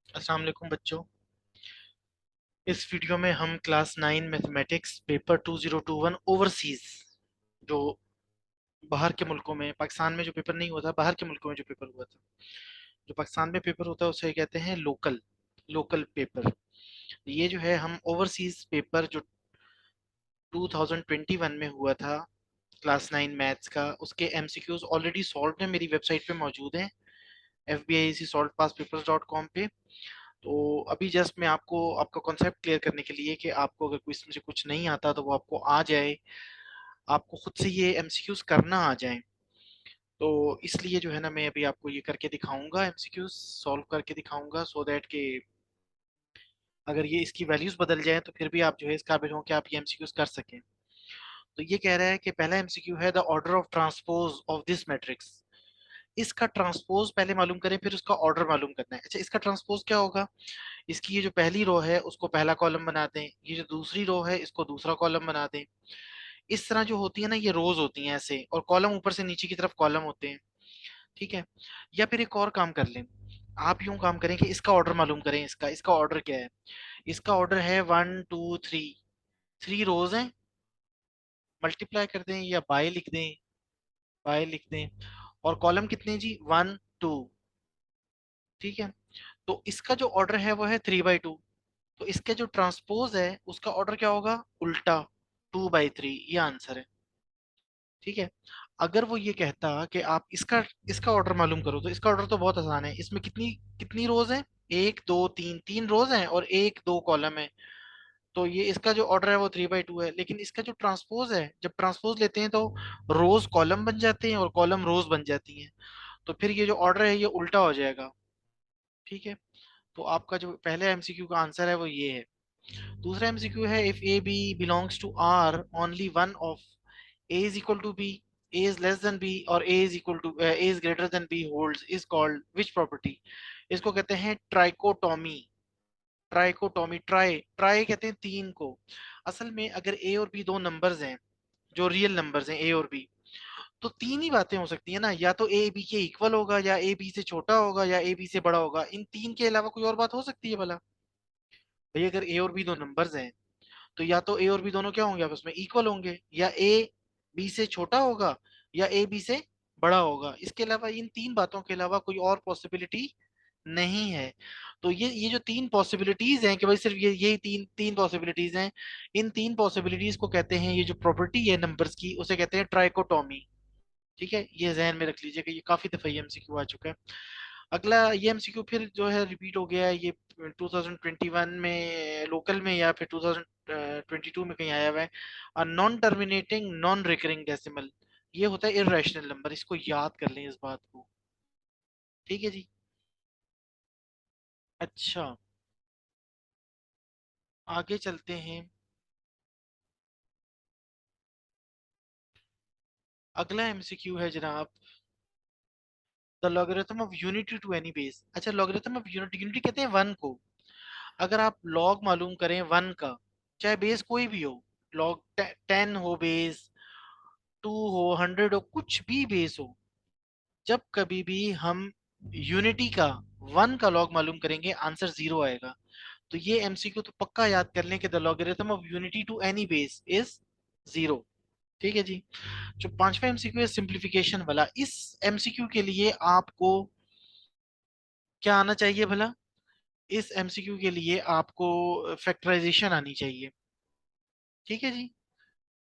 अस्सलाम वालेकुम बच्चों। इस वीडियो में हम क्लास 9 मैथमेटिक्स पेपर 2021 ओवरसीज, जो बाहर के मुल्कों में, पाकिस्तान में जो पेपर नहीं हुआ था, बाहर के मुल्कों में जो पेपर हुआ था, जो पाकिस्तान में पेपर होता है उसे कहते हैं लोकल लोकल पेपर। ये जो है हम ओवरसीज पेपर जो 2021 में हुआ था क्लास 9 मैथ्स का, उसके एमसीक्यूज ऑलरेडी सॉल्व है, मेरी वेबसाइट पे मौजूद हैं, fbic-solvedpastpapers.com पे। तो अभी जस्ट मैं आपको आपका कॉन्सेप्ट क्लियर करने के लिए कि आपको अगर कोई इसमें से कुछ नहीं आता तो वो आपको आ जाए, आपको खुद से ये एमसीक्यूज करना आ जाए। तो इसलिए जो है ना, मैं अभी आपको ये करके दिखाऊंगा, एमसीक्यूज सॉल्व करके दिखाऊंगा, सो दैट कि अगर ये इसकी वैल्यूज बदल जाए तो फिर भी आप जो है इस काबिल हो कि आप ये एमसीक्यूज कर सकें। तो ये कह रहा है कि पहला एमसीक्यू है the order of transpose of this matrix. इसका ट्रांसपोज पहले मालूम करें, फिर उसका ऑर्डर मालूम करना है। अच्छा, इसका ट्रांसपोज क्या होगा? इसकी ये जो पहली रो है उसको पहला कॉलम बना दें, ये जो दूसरी रो है इसको दूसरा कॉलम बना दें। इस तरह जो होती है ना, ये रोज होती हैं ऐसे, और कॉलम ऊपर से नीचे की तरफ कॉलम होते हैं। ठीक है। या फिर एक और काम कर लें, आप यूं काम करें कि इसका ऑर्डर मालूम करें। इसका इसका ऑर्डर क्या है? इसका ऑर्डर है 1 2 3। 3 रोज हैं, मल्टीप्लाई कर दें या बाय लिख दें, बाय लिख दें। और कॉलम कितने जी? 1 2। ठीक है। तो इसका जो ऑर्डर है वो है 3/2। तो इसके जो ट्रांसपोज है उसका ऑर्डर क्या होगा? उल्टा, 2/3। ये आंसर है। ठीक है। अगर वो ये कहता कि आप इसका इसका ऑर्डर मालूम करो, तो इसका ऑर्डर तो बहुत आसान है। इसमें कितनी कितनी रोज हैं? 1 2 3, 3 रोज हैं और 1 2 कॉलम है। तो ये इसका जो ऑर्डर है वो 3/2 है। लेकिन इसका जो ट्रांसपोज है, जब ट्रांसपोज लेते हैं तो रोज कॉलम बन जाते हैं और कॉलम रोज बन जाती हैं। तो फिर ये जो ऑर्डर है ये उल्टा हो जाएगा। ठीक है। तो आपका जो पहले एमसीक्यू का आंसर है वो ये है। दूसरा एमसीक्यू है, if A B belongs to R, only one of A is equal to B, A is less than B और A is equal to A is greater than B holds is called which property? इसको कहते हैं ट्राइकोटॉमी। ट्राइकोटॉमी, try try कहते हैं तीन को। असल में अगर ए और बी दो नंबर्स हैं, जो रियल नंबर्स हैं ए और बी, तो तीन ही बातें हो सकती है ना, या तो ए बी के इक्वल होगा, या ए बी से छोटा होगा, या ए बी से बड़ा होगा। इन तीन के अलावा कोई और बात हो सकती है भला? भाई अगर ए और बी दो नंबर्स हैं तो या तो ए और बी दोनों क्या होंगे? आपस में इक्वल होंगे, या ए बी से छोटा होगा, या ए बी से बड़ा होगा। इसके अलावा, इन तीन बातों के अलावा कोई और पॉसिबिलिटी नहीं है। तो ये जो तीन पॉसिबिलिटीज हैं, कि भाई सिर्फ ये तीन तीन पॉसिबिलिटीज हैं, इन तीन पॉसिबिलिटीज को कहते हैं, ये जो प्रॉपर्टी है नंबर्स की उसे कहते हैं ट्राइकोटॉमी। ठीक है, ये जहन में रख लीजिए कि ये काफी दफा ये एमसीक्यू आ चुका है। अगला ये एमसीक्यू फिर जो है रिपीट हो गया है, ये 2021 में लोकल में या फिर 2022 में कहीं आया हुआ है। Non terminating non recurring decimal, ये होता है इरेशनल नंबर। इसको याद कर लें इस बात को। ठीक है जी। अच्छा, आगे चलते हैं। अगला एमसीक्यू है जनाब, the logarithm of unity to any base. अच्छा, लॉगरिथम ऑफ यूनिटी, यूनिटी कहते हैं वन को। अगर आप लॉग मालूम करें वन का, चाहे बेस कोई भी हो, लॉग 10 हो बेस, 2 हो, 100 हो, कुछ भी बेस हो, जब कभी भी हम यूनिटी का वन का लॉग मालूम करेंगे, आंसर जीरो आएगा। तो ये एमसीक्यू तो पक्का याद कर लें कि the logarithm of unity to any base is zero. ठीक है जी। जो पांचवा एमसीक्यू है सिंप्लीफिकेशन वाला, इस एमसीक्यू के लिए आपको क्या आना चाहिए भला? इस एमसीक्यू के लिए आपको फैक्टराइजेशन आनी चाहिए। ठीक है जी।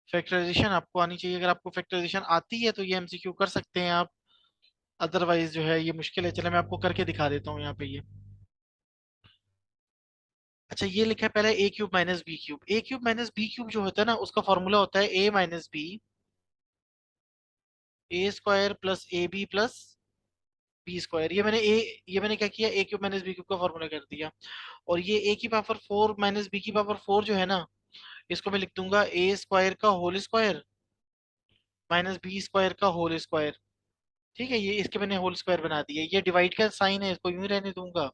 फैक्टराइजेशन आपको आनी चाहिए। अगर आपको फैक्टराइजेशन आती है तो ये एमसीक्यू कर सकते हैं आप, अदरवाइज जो है ये मुश्किल है। चले मैं आपको करके दिखा देता हूँ यहाँ पे ये। अच्छा, ये लिखा है पहले A cube minus B cube. A cube minus B cube जो होता है ना, उसका फॉर्मूला होता है A minus B, A square plus A B plus B square. ये मैंने क्या किया, A cube minus B cube का फॉर्मूला कर दिया। और ये ए की पावर 4 माइनस बी की पावर 4 जो है ना, इसको मैं लिख दूंगा ए स्क्वायर का whole square minus B square का होल स्क्वायर। ठीक है, ये इसके मैंने होल स्क्वायर बना दिया। ये डिवाइड का साइन है, इसको यूं ही रहने दूंगा।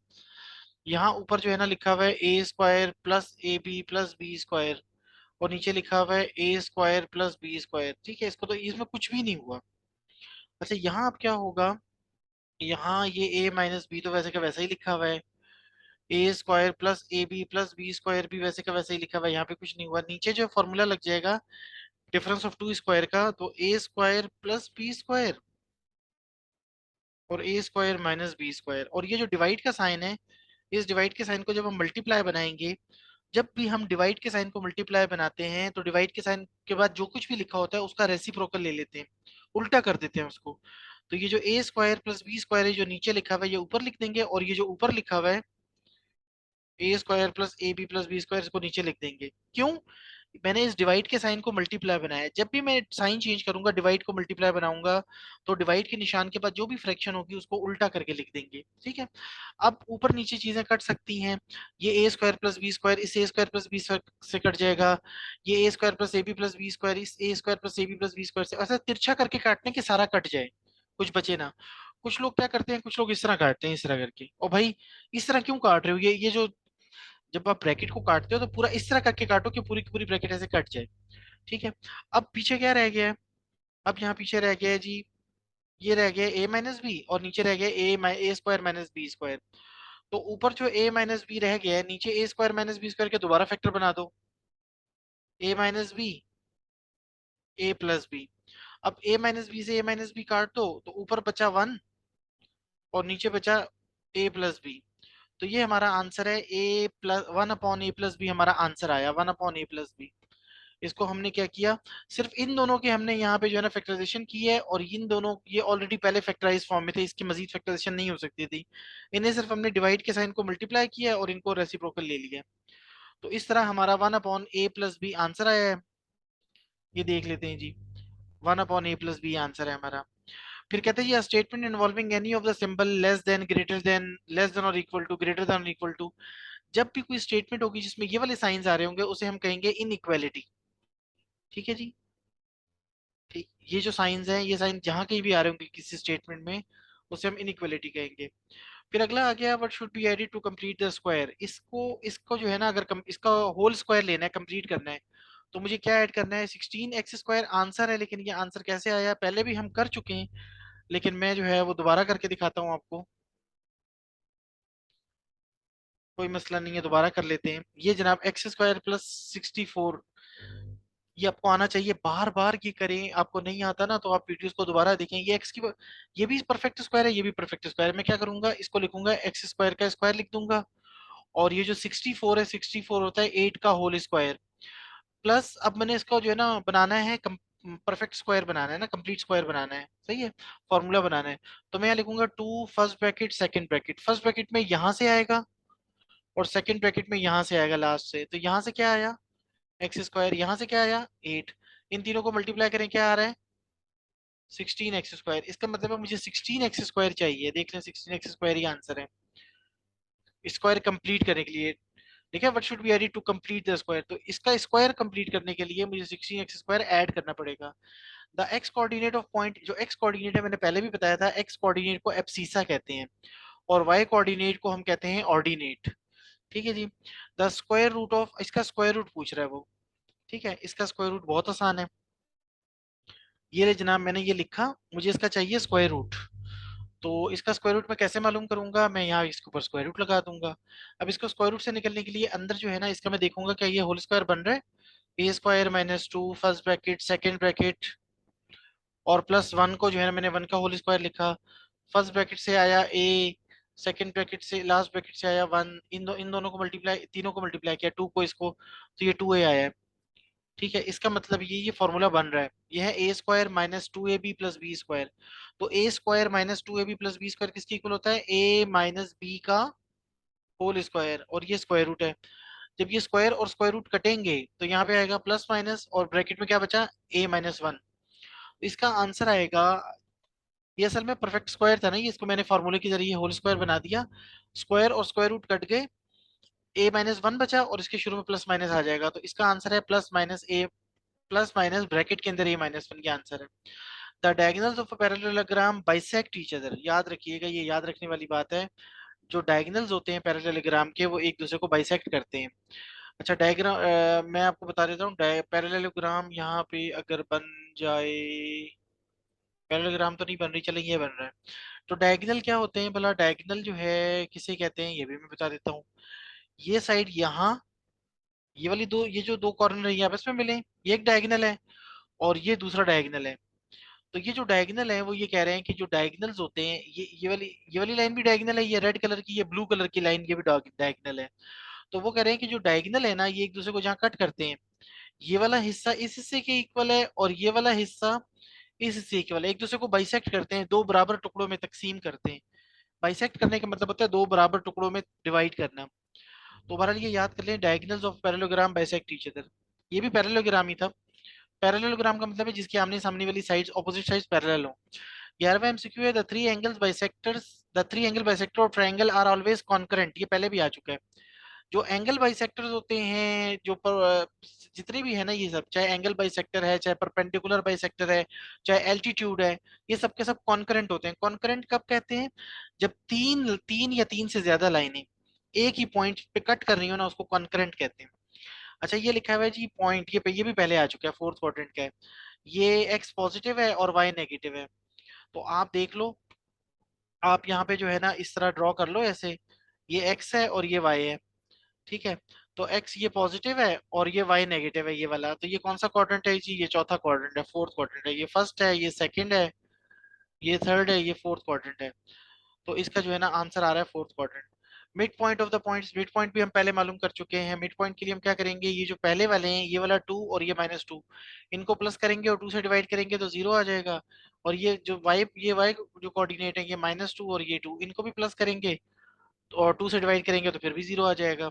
यहाँ ऊपर जो है ना लिखा हुआ है A square plus A B plus B square, और नीचे लिखा हुआ है A square plus B square. ठीक है, इसको तो इसमें कुछ भी नहीं हुआ। अच्छा, यहाँ अब क्या होगा? यहाँ ये ए माइनस बी तो वैसे का वैसा ही लिखा हुआ है। A square plus B square भी वैसे का वैसे ही लिखा हुआ है, यहाँ पे कुछ नहीं हुआ। नीचे जो फॉर्मूला लग जाएगा डिफरेंस ऑफ टू स्क्वायर का, तो A square plus B square और ए स्क्वायर माइनस बी स्क्वायर। और ये जो डिवाइड का साइन है, इस डिवाइड के साइन को जब हम मल्टीप्लाई बनाएंगे, जब भी हम डिवाइड के साइन को मल्टीप्लाई बनाते हैं तो डिवाइड के साइन के बाद जो कुछ भी लिखा होता है उसका रेसिप्रोकल ले लेते हैं, उल्टा कर देते हैं उसको। तो ये जो ए स्क्वायर प्लस बी स्क्वायर है जो नीचे लिखा हुआ है ये ऊपर लिख देंगे, और ये जो ऊपर लिखा हुआ है A square plus A B plus B square इसको नीचे लिख देंगे। क्यों? मैंने इस डिवाइड के साइन को मल्टीप्लाई बनाया है, जब भी मैं साइन चेंज करूंगा डिवाइड को मल्टीप्लाई बनाऊंगा तो डिवाइड के निशान के बाद जो भी फ्रैक्शन होगी उसको उल्टा करके लिख देंगे, ठीक है। अब ऊपर नीचे चीजें कट सकती हैं, ये A square plus B square इस A square plus B square से कट जाएगा, ये A square plus A B plus B square इस A square plus A B plus B square से, ऐसा तिरछा करके काटने के सारा कट जाए, कुछ बचे ना। कुछ लोग क्या करते हैं, कुछ लोग इस तरह काटते हैं, इस तरह करके। और भाई इस तरह क्यों काट रहे हो? ये जो जब आप ब्रैकेट को काटते हो तो पूरा इस तरह करके काटो कि पूरी की पूरी ब्रैकेट ऐसे कट जाए, ठीक है। अब पीछे क्या रह गया है? अब यहाँ पीछे रह गया है जी, ये रह गया ए माइनस बी और नीचे रह गया ए स्क्वायर माइनस बी स्क्वायर। तो ऊपर जो ए माइनस बी रह गया है, नीचे ए स्क्वायर माइनस बी स्क्वायर के दोबारा फैक्टर बना दो, ए माइनस बी ए प्लस बी। अब ए माइनस बी से ए माइनस बी काट दो तो ऊपर बचा वन और नीचे बचा ए प्लस बी। तो ये हमारा आंसर है, ए plus one upon A plus B हमारा आंसर आया, one upon A plus B. इसको हमने क्या किया, सिर्फ इन दोनों के हमने यहाँ पे जो है ना फैक्टराइजेशन की है, और इन दोनों ये ऑलरेडी पहले फैक्टराइज फॉर्म में थे, इसकी मजीद फैक्टराइजेशन नहीं हो सकती थी। इन्हें सिर्फ हमने डिवाइड के साइन को मल्टीप्लाई किया है और इनको रेसिप्रोकल ले लिया। तो इस तरह हमारा one upon A plus B answer आया है। ये देख लेते हैं जी, one upon A plus B answer है हमारा। फिर कहते हैं जी statement involving any of the symbol less than greater than less than और इक्वल टू ग्रेटर देन और इक्वल टू। जब भी कोई स्टेटमेंट होगी जिसमें ये वाले साइंस आ रहे होंगे उसे हम कहेंगे इनइक्वालिटी, ठीक है जी। ठीक, ये जो साइंस हैं ये साइन जहां कहीं भी आ रहे होंगे किसी स्टेटमेंट में उसे हम इनइक्वालिटी कहेंगे। फिर अगला आ गया what should be added to complete the square. इसको इसको जो है ना अगर इसका होल स्क्वायर लेना है, कंप्लीट करना है, तो मुझे क्या ऐड करना है? 16x स्क्वायर आंसर है, लेकिन ये आंसर कैसे आया पहले भी हम कर चुके हैं, लेकिन मैं जो है वो दोबारा करके दिखाता हूँ आपको। कोई मसला नहीं है, दोबारा कर लेते हैं। ये जनाब एक्स स्क्वायर प्लस 64, ये आपको आना चाहिए, बार बार ये करें। आपको नहीं आता ना तो आप वीडियोस को दोबारा देखें। ये एक्स की ये भी परफेक्ट स्क्वायर है, ये भी परफेक्ट स्क्वायर है। मैं क्या करूंगा, इसको लिखूंगा एक्स स्क्वायर का स्क्वायर लिख दूंगा, और ये जो 64 है 64 होता है 8 का होल स्क्वायर, प्लस अब मैंने इसका जो है ना बनाना है परफेक्ट स्क्वायर बनाना है ना, कंप्लीट स्क्वायर बनाना है, सही है, फॉर्मूला बनाना है। तो मैं यहाँ लिखूंगा two first bracket second bracket, first bracket में यहां से आएगा और सेकंड ब्रैकेट में यहां से आएगा लास्ट से। तो यहां से क्या आया एक्स स्क्वायर, यहाँ से क्या आया 8, इन तीनों को मल्टीप्लाई करें क्या आ रहा है 16x स्क्वायर। इसका मतलब है मुझे 16x स्क्वायर चाहिए, देख लें 16x स्क्वायर ही आंसर है स्क्वायर कंप्लीट करने के लिए। ठीक है, what should be added to complete the square, तो इसका स्क्वायर कंप्लीट करने के लिए मुझे 16x स्क्वायर ऐड करना पड़ेगा। The x coordinate of point, जो एक्स कोऑर्डिनेट है मैंने पहले भी बताया था, एक्स कोऑर्डिनेट को एब्सिसा कहते हैं और वाई कोऑर्डिनेट को हम कहते हैं ऑर्डिनेट, ठीक है जी। द स्क्वायर रूट ऑफ, इसका स्क्वायर रूट पूछ रहा है वो, ठीक है, इसका स्क्वायर रूट बहुत आसान है। ये ले जनाब मैंने ये लिखा, मुझे इसका चाहिए स्क्वायर रूट। तो इसका स्क्वायर रूट मैं कैसे मालूम करूंगा, मैं यहाँ इसके ऊपर स्क्वायर रूट लगा दूंगा। अब इसको स्क्वायर रूट से निकलने के लिए अंदर जो है ना इसका मैं देखूंगा क्या ये होल स्क्वायर बन रहा है। A square minus two first bracket second bracket और प्लस वन को जो है ना मैंने वन का होल स्क्वायर लिखा, फर्स्ट ब्रैकेट से आया ए, सेकेंड ब्रैकेट से लास्ट ब्रैकेट से आया वन, इन दोनों को मल्टीप्लाई, तीनों को मल्टीप्लाई किया टू को इसको, तो ये टू ए आया है। ठीक है, इसका मतलब ये फॉर्मूला बन रहा है, ये है A square minus two A B plus B square. तो A square minus two A B plus B square किसके इक्वल होता है, ए माइनस बी का होल स्क्वायर, और ये स्क्वायर रूट है। जब ये स्क्वायर और स्क्वायर रूट कटेंगे तो यहाँ पे आएगा प्लस माइनस और ब्रैकेट में क्या बचा ए माइनस वन। इसका आंसर आएगा, ये असल में परफेक्ट स्क्वायर था ना, ये इसको मैंने फॉर्मूले के जरिए होल स्क्वायर बना दिया, स्क्वायर और स्क्वायर रूट कट गए, ए माइनस वन बचा और इसके शुरू में प्लस माइनस आ जाएगा, तो इसका आंसर है प्लस माइनस ए, प्लस माइनस ब्रैकेट के अंदर ए माइनस वन का आंसर है। The diagonals of a parallelogram bisect each other, याद रखिएगा, ये याद रखने वाली बात है। जो डायगोनल्स होते हैं पैरेललोग्राम के वो एक दूसरे को बाइसेक्ट करते हैं। अच्छा डायग्राम मैं आपको बता देता हूँ, पैरेललोग्राम यहाँ पे अगर बन जाए, पैरेललोग्राम तो नहीं बन रही, चलें ये बन रहा है। तो डायगोनल क्या होते हैं भला? डायगोनल जो है किसे कहते हैं ये भी मैं बता देता हूँ। ये साइड यहाँ, ये वाली दो, ये जो दो कॉर्नर है ये आपस में मिले, ये एक डायगोनल है, और ये दूसरा डायगोनल है। तो ये जो डायगोनल है वो ये कह रहे हैं कि जो डायगोनल्स होते हैं, ये वाली लाइन भी डायगोनल है, ये रेड कलर की, ये ब्लू कलर की लाइन, ये भी डायगोनल है। तो वो कह रहे हैं कि जो डायगोनल है ना, ये एक दूसरे को जहाँ कट करते हैं, ये वाला हिस्सा इस हिस्से के इक्वल है, और ये वाला हिस्सा इस हिस्से इक्वल है, एक दूसरे को बाइसेक्ट करते हैं, दो बराबर टुकड़ों में तकसीम करते हैं। बाइसेक्ट करने का मतलब होता है दो बराबर टुकड़ों में डिवाइड करना। तो बहरहाल ये याद कर लें, diagonals of parallelogram bisect each other. ये भी पैरेललोग्राम ही था। पैरेललोग्राम का मतलब है जिसकी आमने सामने वाली साइड्स, ऑपोजिट साइड्स पैरेलल हो। 11वां एमसीक्यू है, the three angles bisectors, the three angle bisector of triangle are always concurrent. ये पहले भी आ चुका है। जो एंगल बाइसेक्टर्स होते हैं, जितने भी है ना, ये सब, चाहे एंगल बाइसेक्टर है, चाहे परपेंडिकुलर बाइसेक्टर है, चाहे एल्टीट्यूड है, ये सब के सब कॉन्करेंट होते हैं। कॉन्करेंट कब कहते हैं? जब तीन तीन या तीन से ज्यादा लाइनें एक ही पॉइंट पे कट कर रही हो ना, उसको कॉन्करेंट कहते हैं। अच्छा, ये लिखा हुआ है जी पॉइंट, ये भी पहले आ चुका है, फोर्थ क्वाड्रेंट का है। ये एक्स पॉजिटिव है और वाई नेगेटिव है। तो आप देख लो, आप यहाँ पे जो है ना इस तरह ड्रॉ कर लो ऐसे, ये एक्स है और ये वाई है, ठीक है? तो एक्स ये पॉजिटिव है और ये वाई नेगेटिव है, ये वाला। तो ये कौन सा क्वाड्रेंट है जी? ये चौथा क्वाड्रेंट है, फोर्थ क्वाड्रेंट है। ये फर्स्ट है, ये सेकंड है, ये थर्ड है, ये फोर्थ क्वाड्रेंट है। तो इसका जो है ना आंसर आ रहा है fourth quadrant. Mid point of the points, mid point भी हम पहले मालूम कर चुके हैं। मिड पॉइंट के लिए हम क्या करेंगे? ये जो पहले वाले हैं, ये वाला 2 और ये -2, इनको प्लस करेंगे और 2 से डिवाइड करेंगे तो 0 आ जाएगा। और ये वाई जो कोऑर्डिनेट है, ये -2 और ये 2, इनको भी प्लस करेंगे और 2 से डिवाइड करेंगे तो फिर भी 0 आ जाएगा।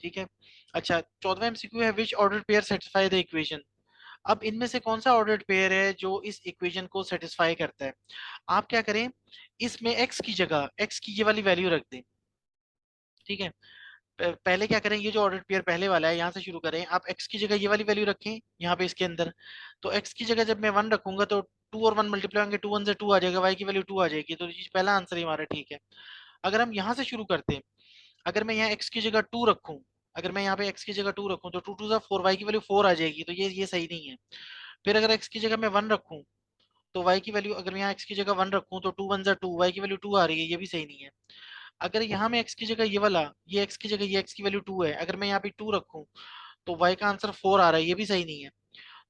ठीक है। अच्छा, 14वां एमसीक्यू है, which ordered pair satisfy the equation. अब इनमें से कौन सा ऑर्डर्ड पेयर है जो इस इक्वेशन को सेटिस्फाई करता है? आप क्या करें, इसमें x की जगह x की ये वाली वैल्यू रख दें। ठीक है। पहले क्या करें, ये जो ऑर्डर पेयर पहले वाला है यहाँ से शुरू करें। आप x की जगह ये वाली वैल्यू रखें यहाँ पे इसके अंदर। तो x की जगह जब मैं 1 रखूंगा तो 2 और 1 मल्टीप्लाई होंगे, 2 1 से 2 आ जाएगा, y की वैल्यू 2 आ जाएगी। तो ये पहला आंसर ही हमारा ठीक है। अगर हम यहाँ से शुरू करते हैं, अगर मैं यहाँ x की जगह 2 रखूं, अगर मैं यहाँ पे x की जगह 2 रखूं तो 2 2 जा 4, y की वैल्यू 4 आ जाएगी, तो ये सही नहीं है। फिर अगर x की जगह मैं 1 रखूं, तो y की वैल्यू, अगर मैं यहाँ x की जगह 1 रखूं तो 2 1 जा 2, y की वैल्यू 2 आ रही है, ये भी सही नहीं है। अगर यहाँ मैं x की जगह ये वाला, ये x की जगह ये x की वैल्यू 2 है, अगर मैं यहाँ पे 2 रखूं तो y का आंसर 4 आ रहा है, ये भी सही नहीं है।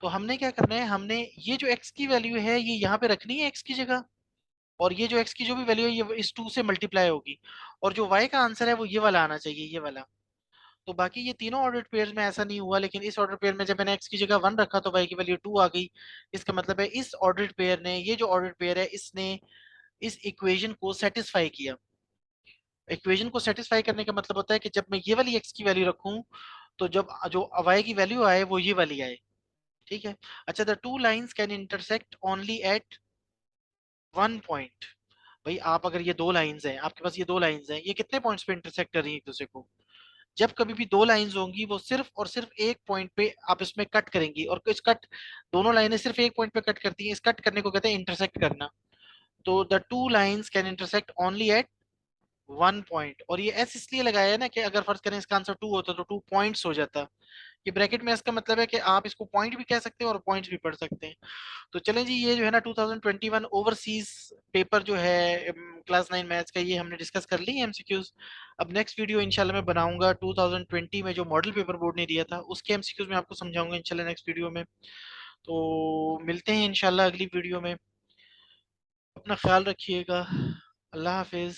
तो हमने क्या करना है, हमने ये जो x की वैल्यू है ये यहाँ पे रखनी है x की जगह, और ये जो x की जो भी वैल्यू है ये इस 2 से मल्टीप्लाई होगी, और जो y का आंसर है वो ये वाला आना चाहिए, ये वाला। तो बाकी ये तीनों ऑर्डर्ड पेयर में ऐसा नहीं हुआ, लेकिन इस ऑर्डर पेयर में जब मैंने x की जगह 1 रखा तो y की वैल्यू 2 आ गई। इसका मतलब है इस ऑर्डर्ड पेयर ने, ये जो ऑर्डर्ड पेयर है, इसने इस इक्वेशन को सेटिस्फाई किया। इक्वेशन को सेटिस्फाई करने का मतलब होता है कि जब मैं ये वाली x की वैल्यू रखूं, तो जब जो y की वैल्यू आए वो ये वाली आए। ठीक है। अच्छा, the two lines can intersect only at one point. भाई आप, अगर ये दो लाइंस हैं, आपके पास ये दो लाइंस हैं, ये कितने पॉइंट्स पे इंटरसेक्ट कर रही हैं एक दूसरे को? जब कभी भी दो लाइंस होंगी वो सिर्फ और सिर्फ एक पॉइंट पे आप इसमें कट करेंगी, और इस कट, दोनों लाइनें सिर्फ एक पॉइंट पे कट करती हैं, इस कट करने को कहते हैं इंटरसेक्ट करना। तो the two lines can intersect only at one point. और ये एस इसलिए लगाया है ना कि अगर फर्ज करें इसका आंसर 2 होता तो 2 पॉइंट्स हो जाता। ये ब्रैकेट में इसका मतलब है कि आप इसको पॉइंट भी कह सकते हैं और पॉइंट्स भी पढ़ सकते हैं। तो चलें जी, ये जो है ना 2021 ओवरसीज पेपर जो है क्लास 9 मैथ्स का, ये हमने डिस्कस कर ली एमसीक्यूज। अब नेक्स्ट वीडियो इंशाल्लाह मैं बनाऊंगा 2020 में जो मॉडल पेपर बोर्ड ने दिया था उसके एमसीक्यूज में आपको समझाऊंगा इंशाल्लाह नेक्स्ट वीडियो में। तो मिलते हैं इंशाल्लाह अगली वीडियो में। अपना ख्याल रखिएगा। अल्लाह हाफिज।